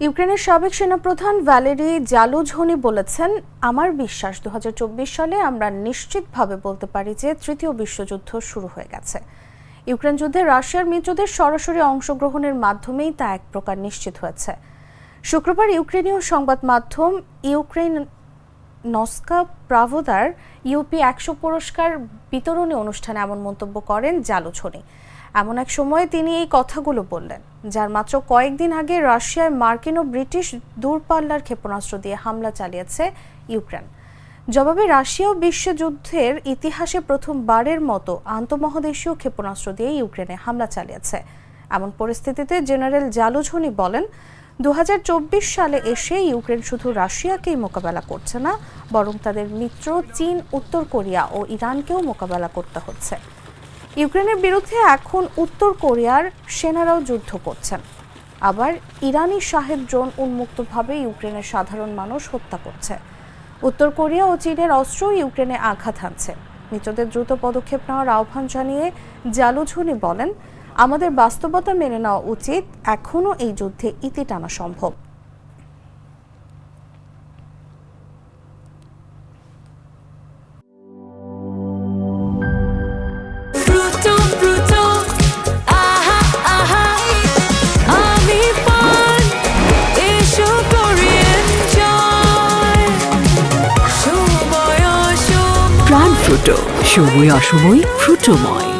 ইউক্রেনের সাবেক সেনাপ্রধান ভ্যালেরি জালুঝনি বলেছেন, আমার বিশ্বাস 2024 সালে আমরা নিশ্চিতভাবে বলতে পারি যে তৃতীয় বিশ্বযুদ্ধ শুরু হয়ে গেছে। ইউক্রেন যুদ্ধে রাশিয়ার মিত্রদের সরাসরি অংশগ্রহণের মাধ্যমেই তা এক প্রকার নিশ্চিত হয়েছে। শুক্রবার ইউক্রেনীয় সংবাদ মাধ্যম ইউক্রেন নস্কা প্রাভোদার ইউপি 100 পুরস্কার বিতরণী অনুষ্ঠানে এমন মন্তব্য করেন জালুঝনি। এমন এক সময়ে তিনি এই কথাগুলো বললেন, যার মাত্র কয়েকদিন আগে রাশিয়ায় মার্কিন ও ব্রিটিশ দূরপাল্লার ক্ষেপণাস্ত্র দিয়ে হামলা চালিয়েছে ইউক্রেন। জবাবে রাশিয়াও বিশ্বযুদ্ধের ইতিহাসে প্রথমবারের মতো আন্তঃমহাদেশীয় ক্ষেপণাস্ত্র দিয়ে ইউক্রেনে হামলা চালিয়েছে। এমন পরিস্থিতিতে জেনারেল জালুঝনি বলেন, 2024 সালে এসে ইউক্রেন শুধু রাশিয়াকেই মোকাবেলা করছে না, বরং তাদের মিত্র চীন, উত্তর কোরিয়া ও ইরানকেও মোকাবেলা করতে হচ্ছে। ইউক্রেনের বিরুদ্ধে এখন উত্তর কোরিয়ার সেনারাও যুদ্ধ করছেন। আবার ইরানি শাহেদ ড্রোন উন্মুক্তভাবে ইউক্রেনের সাধারণ মানুষ হত্যা করছে। উত্তর কোরিয়া ও চীনের অস্ত্র ইউক্রেনে আঘাত হানছে। মিত্রদের দ্রুত পদক্ষেপ নেওয়ার আহ্বান জানিয়ে জালুঝনি বলেন, আমাদের বাস্তবতা মেনে নেওয়া উচিত, এখনও এই যুদ্ধে ইতি টানা সম্ভব। প্রাণ ফ্রুটো, সময় অসময় ফ্রুটোময়।